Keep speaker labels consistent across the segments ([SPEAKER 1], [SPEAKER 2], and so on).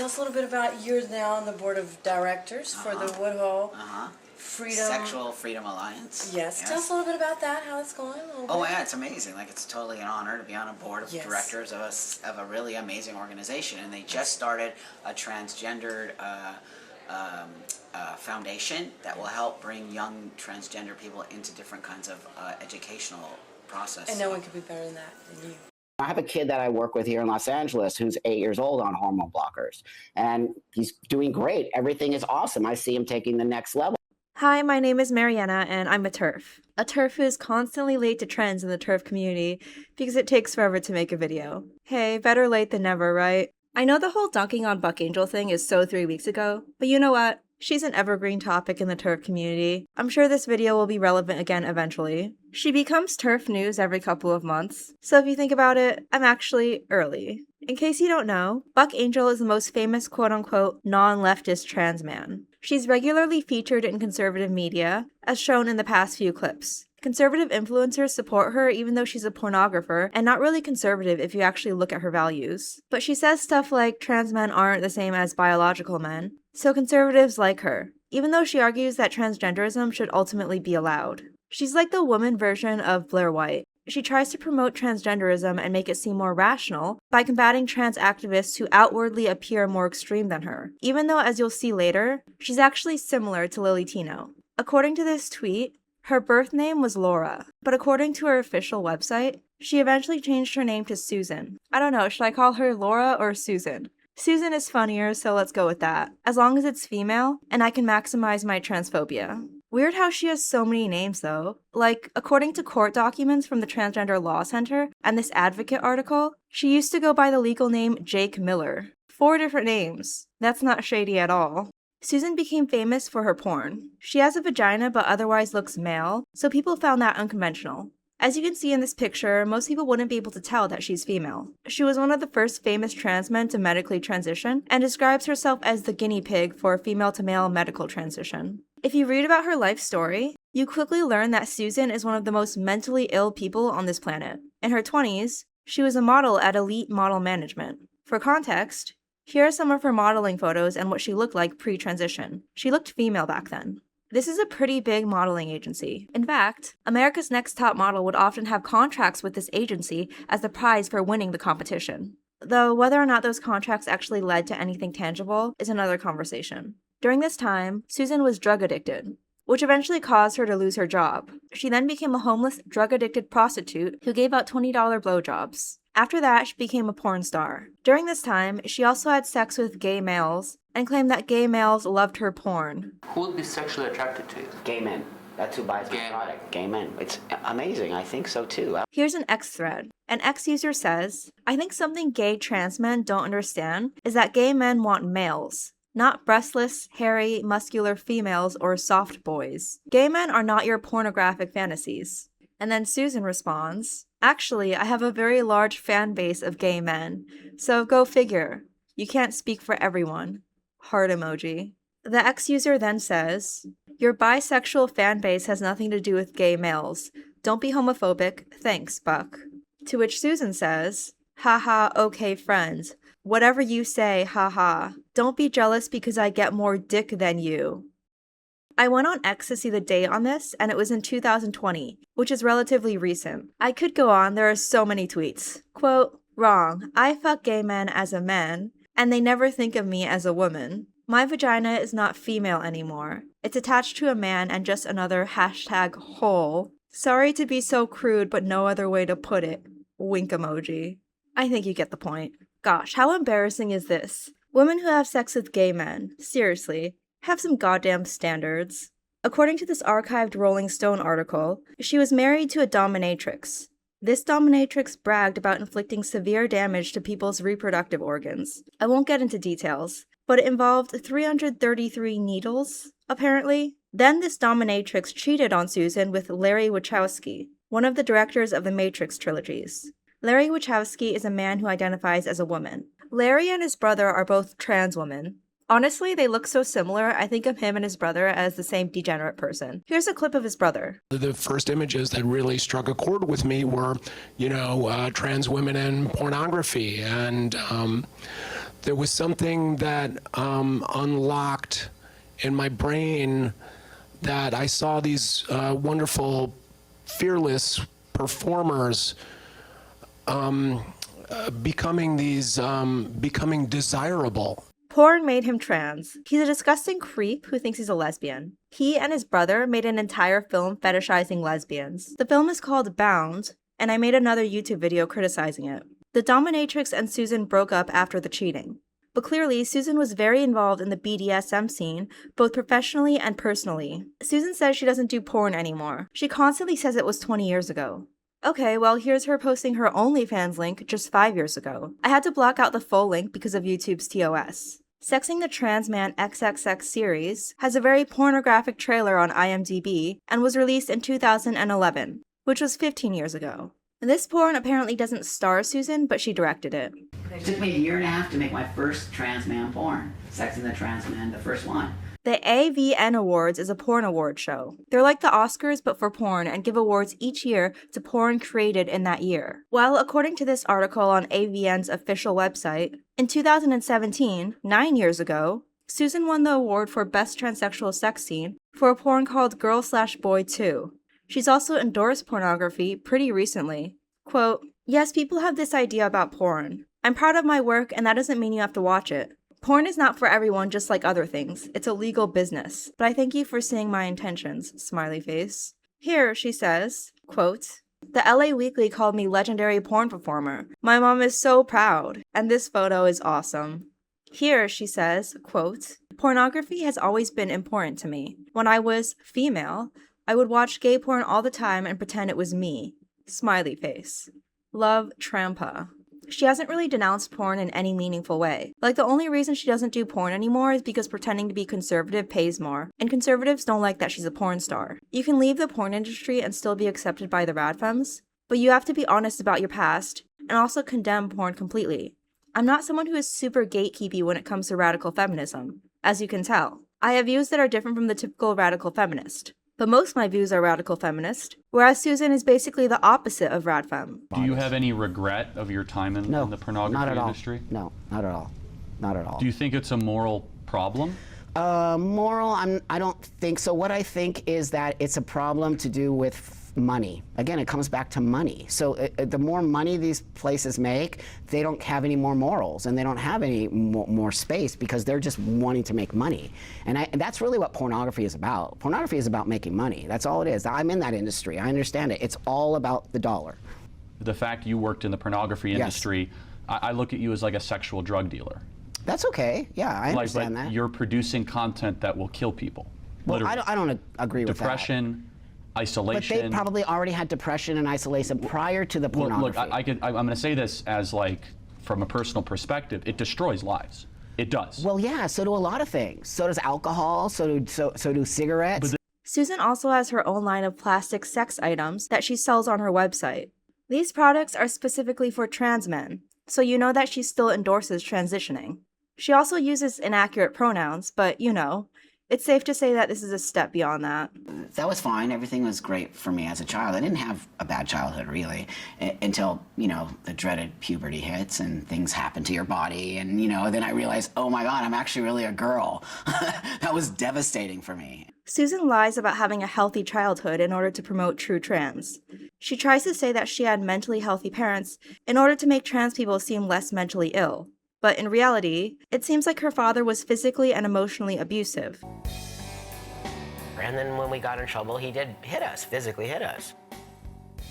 [SPEAKER 1] tell us a little bit about, you're now on the board of directors for the Woodhull
[SPEAKER 2] Sexual Freedom Alliance.
[SPEAKER 1] Yes. Tell us a little bit about that, how it's going.
[SPEAKER 2] Oh yeah, it's amazing. Like, it's totally an honor to be on a board of directors of a really amazing organization. And they just started a transgendered foundation that will help bring young transgender people into different kinds of educational process.
[SPEAKER 1] And no one could be better than that than you.
[SPEAKER 3] I have a kid that I work with here in Los Angeles who's 8 years old on hormone blockers, and he's doing great. Everything is awesome. I see him taking the next level.
[SPEAKER 4] Hi, my name is Mariana, and I'm a TERF. A TERF who is constantly late to trends in the TERF community because it takes forever to make a video. Hey, better late than never, right? I know the whole dunking on Buck Angel thing is so 3 weeks ago, but you know what? She's an evergreen topic in the TERF community. I'm sure this video will be relevant again eventually. She becomes TERF news every couple of months, so if you think about it, I'm actually early. In case you don't know, Buck Angel is the most famous quote-unquote non-leftist trans man. She's regularly featured in conservative media, as shown in the past few clips. Conservative influencers support her even though she's a pornographer, and not really conservative if you actually look at her values. But she says stuff like trans men aren't the same as biological men, so conservatives like her, even though she argues that transgenderism should ultimately be allowed. She's like the woman version of Blair White. She tries to promote transgenderism and make it seem more rational by combating trans activists who outwardly appear more extreme than her, even though, as you'll see later, she's actually similar to Lily Tino. According to this tweet, her birth name was Laura, but according to her official website, she eventually changed her name to Susan. I don't know, should I call her Laura or Susan? Susan is funnier, so let's go with that, as long as it's female, and I can maximize my transphobia. Weird how she has so many names though. Like, according to court documents from the Transgender Law Center and this Advocate article, she used to go by the legal name Jake Miller. 4 different names. That's not shady at all. Susan became famous for her porn. She has a vagina but otherwise looks male, so people found that unconventional. As you can see in this picture, most people wouldn't be able to tell that she's female. She was one of the first famous trans men to medically transition, and describes herself as the guinea pig for a female-to-male medical transition. If you read about her life story, you quickly learn that Susan is one of the most mentally ill people on this planet. In her 20s, she was a model at Elite Model Management. For context, here are some of her modeling photos and what she looked like pre-transition. She looked female back then. This is a pretty big modeling agency. In fact, America's Next Top Model would often have contracts with this agency as the prize for winning the competition. Though whether or not those contracts actually led to anything tangible is another conversation. During this time, Susan was drug addicted, which eventually caused her to lose her job. She then became a homeless, drug-addicted prostitute who gave out $20 blowjobs. After that, she became a porn star. During this time, she also had sex with gay males and claimed that gay males loved her porn.
[SPEAKER 5] Who would be sexually attracted to you?
[SPEAKER 3] Gay men. That's who buys my product. Gay men. It's amazing. I think so too.
[SPEAKER 4] Here's an X thread. An X user says, I think something gay trans men don't understand is that gay men want males, not breastless, hairy, muscular females or soft boys. Gay men are not your pornographic fantasies. And then Susan responds, actually, I have a very large fan base of gay men, so go figure. You can't speak for everyone. Heart emoji. The X-user then says, your bisexual fan base has nothing to do with gay males. Don't be homophobic. Thanks, Buck. To which Susan says, haha, okay friends. Whatever you say, haha. Don't be jealous because I get more dick than you. I went on X to see the date on this, and it was in 2020, which is relatively recent. I could go on, there are so many tweets. Quote, wrong, I fuck gay men as a man, and they never think of me as a woman. My vagina is not female anymore. It's attached to a man and just another hashtag hole. Sorry to be so crude, but no other way to put it. Wink emoji. I think you get the point. Gosh, how embarrassing is this? Women who have sex with gay men, seriously, have some goddamn standards. According to this archived Rolling Stone article, she was married to a dominatrix. This dominatrix bragged about inflicting severe damage to people's reproductive organs. I won't get into details, but it involved 333 needles, apparently. Then this dominatrix cheated on Susan with Larry Wachowski, one of the directors of the Matrix trilogies. Larry Wachowski is a man who identifies as a woman. Larry and his brother are both trans women. Honestly, they look so similar, I think of him and his brother as the same degenerate person. Here's a clip of his brother.
[SPEAKER 6] The first images that really struck a chord with me were, trans women and pornography. And there was something that unlocked in my brain, that I saw these wonderful, fearless performers becoming desirable.
[SPEAKER 4] Porn made him trans. He's a disgusting creep who thinks he's a lesbian. He and his brother made an entire film fetishizing lesbians. The film is called Bound, and I made another YouTube video criticizing it. The dominatrix and Susan broke up after the cheating. But clearly, Susan was very involved in the BDSM scene, both professionally and personally. Susan says she doesn't do porn anymore. She constantly says it was 20 years ago. Okay, well, here's her posting her OnlyFans link just 5 years ago. I had to block out the full link because of YouTube's TOS. Sexing the Trans Man XXX series has a very pornographic trailer on IMDb and was released in 2011, which was 15 years ago. This porn apparently doesn't star Susan, but she directed it.
[SPEAKER 3] It took me a year and a half to make my first trans man porn. Sexing the Trans Man, the first one.
[SPEAKER 4] The AVN Awards is a porn award show. They're like the Oscars but for porn and give awards each year to porn created in that year. Well, according to this article on AVN's official website, in 2017, 9 years ago, Susan won the award for Best Transsexual Sex Scene for a porn called Girl/Boy 2. She's also endorsed pornography pretty recently. Quote, "Yes, people have this idea about porn. I'm proud of my work and that doesn't mean you have to watch it. Porn is not for everyone, just like other things. It's a legal business. But I thank you for seeing my intentions, smiley face." Here, she says, quote, "The LA Weekly called me legendary porn performer. My mom is so proud, and this photo is awesome." Here, she says, quote, "Pornography has always been important to me. When I was female, I would watch gay porn all the time and pretend it was me. Smiley face. Love, Trampa." She hasn't really denounced porn in any meaningful way. Like, the only reason she doesn't do porn anymore is because pretending to be conservative pays more, and conservatives don't like that she's a porn star. You can leave the porn industry and still be accepted by the radfems, but you have to be honest about your past, and also condemn porn completely. I'm not someone who is super gatekeepy when it comes to radical feminism, as you can tell. I have views that are different from the typical radical feminist. But most of my views are radical feminist, whereas Susan is basically the opposite of radfem.
[SPEAKER 7] Do you have any regret of your time in the pornography industry?
[SPEAKER 3] No, not at all. Not at all.
[SPEAKER 7] Do you think it's a moral problem?
[SPEAKER 3] Moral, I don't think so. What I think is that it's a problem to do with money. Again, it comes back to money. So the more money these places make, they don't have any more morals, and they don't have any more space because they're just wanting to make money. And that's really what pornography is about. Pornography is about making money. That's all it is. I'm in that industry. I understand it. It's all about the dollar.
[SPEAKER 7] The fact you worked in the pornography industry, yes. I look at you as like a sexual drug dealer.
[SPEAKER 3] That's okay. Yeah, I understand that.
[SPEAKER 7] You're producing content that will kill people.
[SPEAKER 3] Well, I don't agree with that.
[SPEAKER 7] Depression, isolation.
[SPEAKER 3] But they probably already had depression and isolation prior to the pornography.
[SPEAKER 7] Look, I'm going to say this as like, from a personal perspective, it destroys lives. It does.
[SPEAKER 3] Well, yeah, so do a lot of things. So does alcohol, so do cigarettes.
[SPEAKER 4] Susan also has her own line of plastic sex items that she sells on her website. These products are specifically for trans men, so you know that she still endorses transitioning. She also uses inaccurate pronouns, but you know, it's safe to say that this is a step beyond that.
[SPEAKER 2] That was fine. Everything was great for me as a child. I didn't have a bad childhood, really, until, you know, the dreaded puberty hits and things happen to your body. And, you know, then I realized, oh my God, I'm actually really a girl. That was devastating for me.
[SPEAKER 4] Susan lies about having a healthy childhood in order to promote true trans. She tries to say that she had mentally healthy parents in order to make trans people seem less mentally ill. But in reality, it seems like her father was physically and emotionally abusive.
[SPEAKER 8] And then when we got in trouble, he did hit us, physically hit us,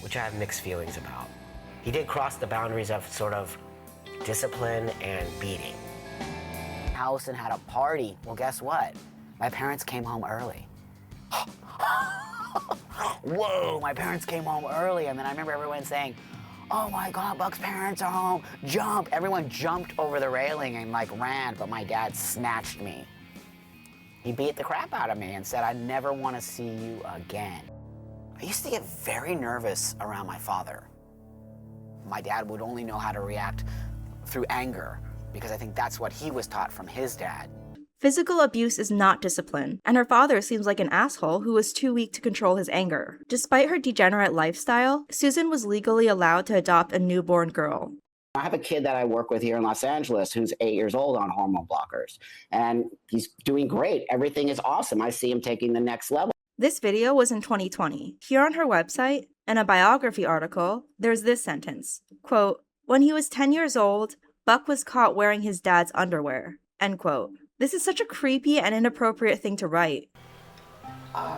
[SPEAKER 8] which I have mixed feelings about. He did cross the boundaries of sort of discipline and beating.
[SPEAKER 3] House and had a party. Well, guess what? My parents came home early. Whoa, my parents came home early. And then I remember everyone saying, oh my God, Buck's parents are home, jump. Everyone jumped over the railing and like ran, but my dad snatched me. He beat the crap out of me and said, I never want to see you again. I used to get very nervous around my father. My dad would only know how to react through anger because I think that's what he was taught from his dad.
[SPEAKER 4] Physical abuse is not discipline, and her father seems like an asshole who was too weak to control his anger. Despite her degenerate lifestyle, Susan was legally allowed to adopt a newborn girl.
[SPEAKER 2] I have a kid that I work with here in Los Angeles who's 8 years old on hormone blockers, and he's doing great. Everything is awesome. I see him taking the next level.
[SPEAKER 4] This video was in 2020. Here on her website, in a biography article, there's this sentence, quote, "When he was 10 years old, Buck was caught wearing his dad's underwear," end quote. This is such a creepy and inappropriate thing to write.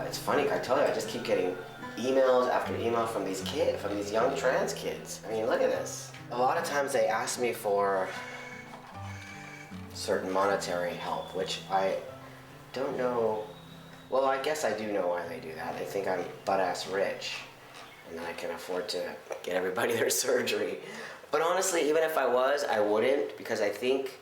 [SPEAKER 8] It's funny, I tell you, I just keep getting emails after email from these kids, from these young trans kids. I mean, look at this. A lot of times they ask me for certain monetary help, which I don't know. Well, I guess I do know why they do that. They think I'm butt-ass rich, and that I can afford to get everybody their surgery. But honestly, even if I was, I wouldn't, because I think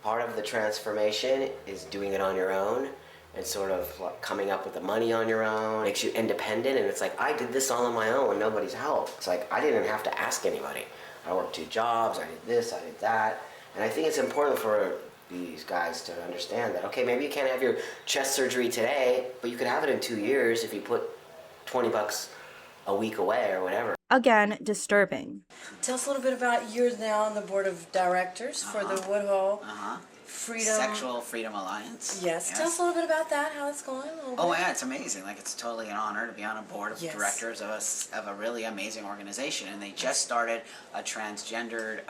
[SPEAKER 8] part of the transformation is doing it on your own and sort of like coming up with the money on your own. Makes you independent, and it's like, I did this all on my own with nobody's help. It's like, I didn't have to ask anybody. I worked 2 jobs, I did this, I did that. And I think it's important for these guys to understand that, okay, maybe you can't have your chest surgery today, but you could have it in 2 years if you put $20 a week away or whatever.
[SPEAKER 4] Again, disturbing.
[SPEAKER 1] Tell us a little bit about, you're now on the board of directors for the Woodhull Freedom.
[SPEAKER 2] Sexual Freedom Alliance.
[SPEAKER 1] Yes. Tell us a little bit about that, how it's going.
[SPEAKER 2] Oh yeah, it's amazing. Like, it's totally an honor to be on a board of
[SPEAKER 1] Yes.
[SPEAKER 2] directors of a really amazing organization. And they just started a transgendered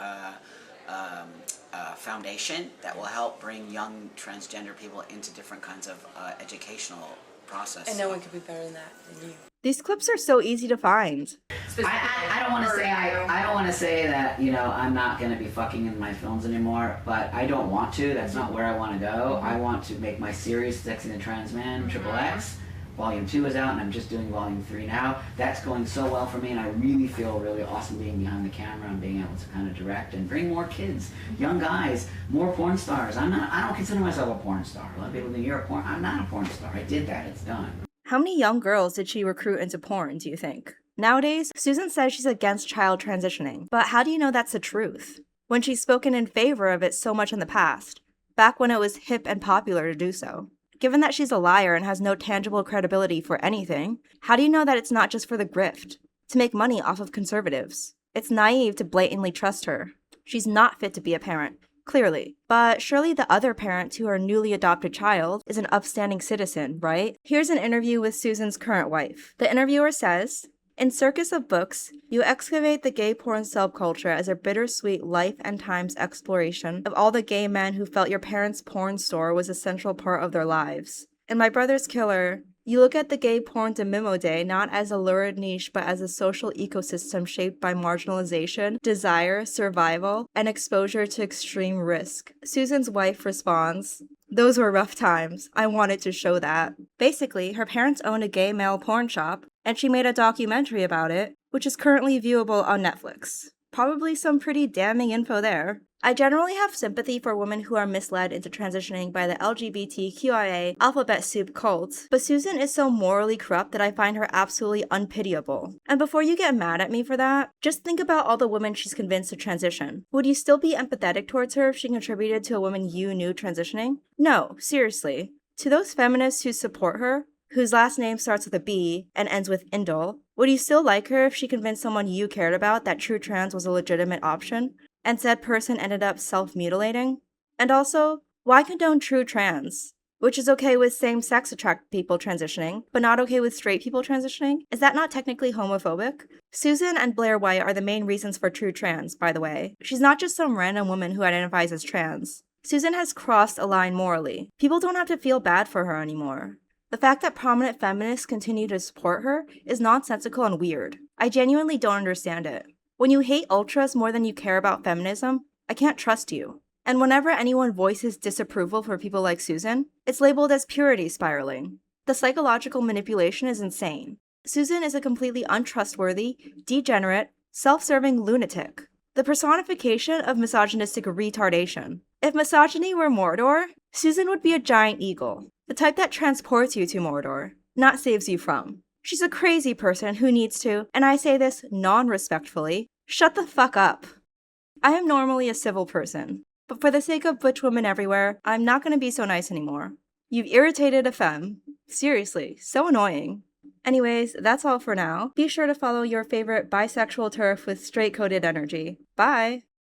[SPEAKER 2] foundation that will help bring young transgender people into different kinds of educational process.
[SPEAKER 1] And no one could be better than that than you.
[SPEAKER 4] These clips are so easy to find.
[SPEAKER 2] I don't want to say I don't want to say that, you know, I'm not going to be fucking in my films anymore, but I don't want to. That's not where I want to go. I want to make my series Sexy and the Trans Man XXX. Volume 2 is out, and I'm just doing Volume 3 now. That's going so well for me, and I really feel really awesome being behind the camera and being able to kind of direct and bring more kids, young guys, more porn stars. I don't consider myself a porn star. A lot of people think you're a porn. I'm not a porn star. I did that. It's done.
[SPEAKER 4] How many young girls did she recruit into porn, do you think? Nowadays, Susan says she's against child transitioning, but how do you know that's the truth? When she's spoken in favor of it so much in the past, back when it was hip and popular to do so. Given that she's a liar and has no tangible credibility for anything, how do you know that it's not just for the grift, to make money off of conservatives? It's naive to blatantly trust her. She's not fit to be a parent, clearly. But surely the other parent to her newly adopted child is an upstanding citizen, right? Here's an interview with Susan's current wife. The interviewer says, "In Circus of Books, you excavate the gay porn subculture as a bittersweet life and times exploration of all the gay men who felt your parents' porn store was a central part of their lives. In My Brother's Killer, you look at the gay porn de Mimo Day not as a lurid niche but as a social ecosystem shaped by marginalization, desire, survival, and exposure to extreme risk." Susan's wife responds, "Those were rough times. I wanted to show that." Basically, her parents owned a gay male porn shop, and she made a documentary about it, which is currently viewable on Netflix. Probably some pretty damning info there. I generally have sympathy for women who are misled into transitioning by the LGBTQIA alphabet soup cult, but Susan is so morally corrupt that I find her absolutely unpitiable. And before you get mad at me for that, just think about all the women she's convinced to transition. Would you still be empathetic towards her if she contributed to a woman you knew transitioning? No, seriously. To those feminists who support her, whose last name starts with a B and ends with Indel, would you still like her if she convinced someone you cared about that true trans was a legitimate option, and said person ended up self-mutilating? And also, why condone true trans? Which is okay with same-sex attracted people transitioning, but not okay with straight people transitioning? Is that not technically homophobic? Susan and Blair White are the main reasons for true trans, by the way. She's not just some random woman who identifies as trans. Susan has crossed a line morally. People don't have to feel bad for her anymore. The fact that prominent feminists continue to support her is nonsensical and weird. I genuinely don't understand it. When you hate ultras more than you care about feminism, I can't trust you. And whenever anyone voices disapproval for people like Susan, it's labeled as purity spiraling. The psychological manipulation is insane. Susan is a completely untrustworthy, degenerate, self-serving lunatic. The personification of misogynistic retardation. If misogyny were Mordor, Susan would be a giant eagle. The type that transports you to Mordor, not saves you from. She's a crazy person who needs to, and I say this non-respectfully, shut the fuck up. I am normally a civil person, but for the sake of butch women everywhere, I'm not gonna be so nice anymore. You've irritated a femme. Seriously, so annoying. Anyways, that's all for now. Be sure to follow your favorite bisexual TERF with straight-coded energy. Bye!